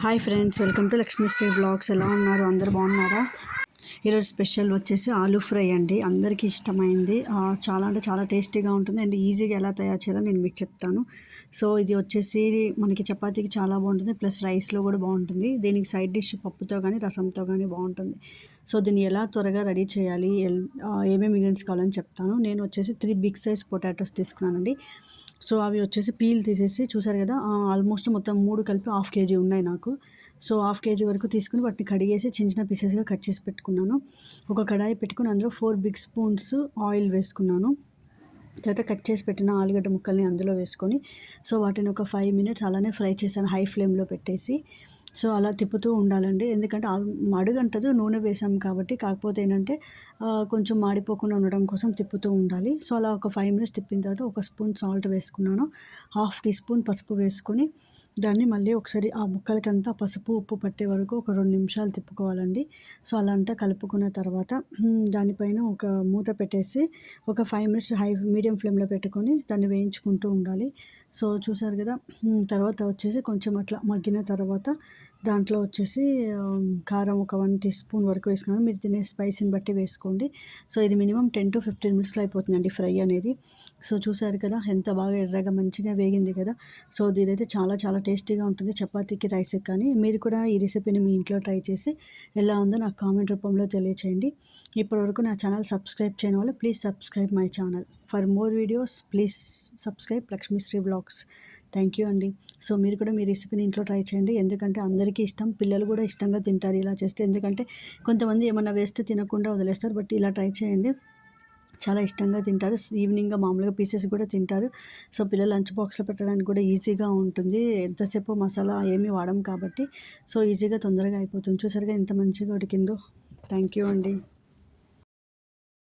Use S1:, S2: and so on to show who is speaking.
S1: Hi friends, welcome to Lakshmisri blogs. ఎలా ఉన్నారు? అందరు బాగున్నారా? ఈరోజు స్పెషల్ వచ్చేసి ఆలూ ఫ్రై అండి. అందరికీ ఇష్టమైంది. చాలా అంటే చాలా టేస్టీగా ఉంటుంది అండ్ ఈజీగా ఎలా తయారు చేయాలో నేను మీకు చెప్తాను. సో ఇది వచ్చేసి మనకి చపాతీకి చాలా బాగుంటుంది, ప్లస్ రైస్లో కూడా బాగుంటుంది. దీనికి సైడ్ డిష్ పప్పుతో కానీ రసంతో కానీ బాగుంటుంది. సో దీన్ని ఎలా త్వరగా రెడీ చేయాలి, ఏమేమి ఇంగ్రీడియంట్స్ కావాలని చెప్తాను. నేను వచ్చేసి 3 బిగ్ సైజ్ పొటాటోస్ తీసుకున్నానండి. సో అవి వచ్చేసి పీల్ తీసేసి చూసారు కదా, ఆల్మోస్ట్ మొత్తం 3 కలిపి హాఫ్ కేజీ ఉన్నాయి నాకు. సో హాఫ్ కేజీ వరకు తీసుకుని వాటిని కడిగేసి చిన్న చిన్న పీసెస్గా కట్ చేసి పెట్టుకున్నాను. ఒక కడాయి పెట్టుకుని అందులో 4 బిగ్ స్పూన్స్ ఆయిల్ వేసుకున్నాను. తర్వాత కట్ చేసి పెట్టిన ఆలుగడ్డ ముక్కల్ని అందులో వేసుకొని సో వాటిని ఒక 5 మినిట్స్ అలానే ఫ్రై చేశాను హై ఫ్లేమ్లో పెట్టేసి. సో అలా తిప్పుతూ ఉండాలండి, ఎందుకంటే అడుగంటదు, నూనె వేసాం కాబట్టి. కాకపోతే ఏంటంటే కొంచెం మాడిపోకుండా ఉండడం కోసం తిప్పుతూ ఉండాలి. సో అలా ఒక 5 మినిట్స్ తిప్పిన తర్వాత ఒక స్పూన్ సాల్ట్ వేసుకున్నాను, హాఫ్ టీ స్పూన్ పసుపు వేసుకొని దాన్ని మళ్ళీ ఒకసారి ఆ ముక్కలకంతా పసుపు ఉప్పు పట్టే వరకు ఒక 2 నిమిషాలు తిప్పుకోవాలండి. సో అలా అంతా కలుపుకున్న తర్వాత దానిపైన ఒక మూత పెట్టేసి ఒక 5 మినిట్స్ మీడియం ఫ్లేమ్లో పెట్టుకొని దాన్ని వేయించుకుంటూ ఉండాలి. సో చూసారు కదా, తర్వాత వచ్చేసి కొంచెం అట్లా మగ్గిన తర్వాత దాంట్లో వచ్చేసి కారం ఒక 1 టీ స్పూన్ వరకు వేసుకున్నాను. మీరు తినే స్పైసీని బట్టి వేసుకోండి. సో ఇది మినిమం 10 to 15 మినిట్స్లో అయిపోతుందండి ఫ్రై అనేది. సో చూసారు కదా ఎంత బాగా ఎర్రగా మంచిగా వేగింది కదా. సో ఇదైతే చాలా చాలా టేస్టీగా ఉంటుంది చపాతీకి, రైస్కి. కానీ మీరు కూడా ఈ రెసిపీని మీ ఇంట్లో ట్రై చేసి ఎలా ఉందో నాకు కామెంట్ రూపంలో తెలియచేయండి. ఇప్పటివరకు నా ఛానల్ సబ్స్క్రైబ్ చేయని వాళ్ళు please subscribe my channel. For more videos please subscribe Lakshmisri blogs. Thank you అండి. సో మీరు కూడా మీ రెసిపీని ఇంట్లో ట్రై చేయండి, ఎందుకంటే అందరికీ ఇష్టం, పిల్లలు కూడా ఇష్టంగా తింటారు ఇలా చేస్తే. ఎందుకంటే కొంతమంది ఏమన్నా వేస్తే తినకుండా వదిలేస్తారు, బట్ ఇలా ట్రై చేయండి, చాలా ఇష్టంగా తింటారు. ఈవినింగ్గా మామూలుగా పీసెస్ కూడా తింటారు. సో పిల్లలు లంచ్ బాక్స్లో పెట్టడానికి కూడా ఈజీగా ఉంటుంది, ఎంతసేపు మసాలా ఏమీ వాడము కాబట్టి. సో ఈజీగా తొందరగా అయిపోతుంది. చూసారుగా ఎంత మంచిగా ఉడికిందో. థ్యాంక్ యూ అండి.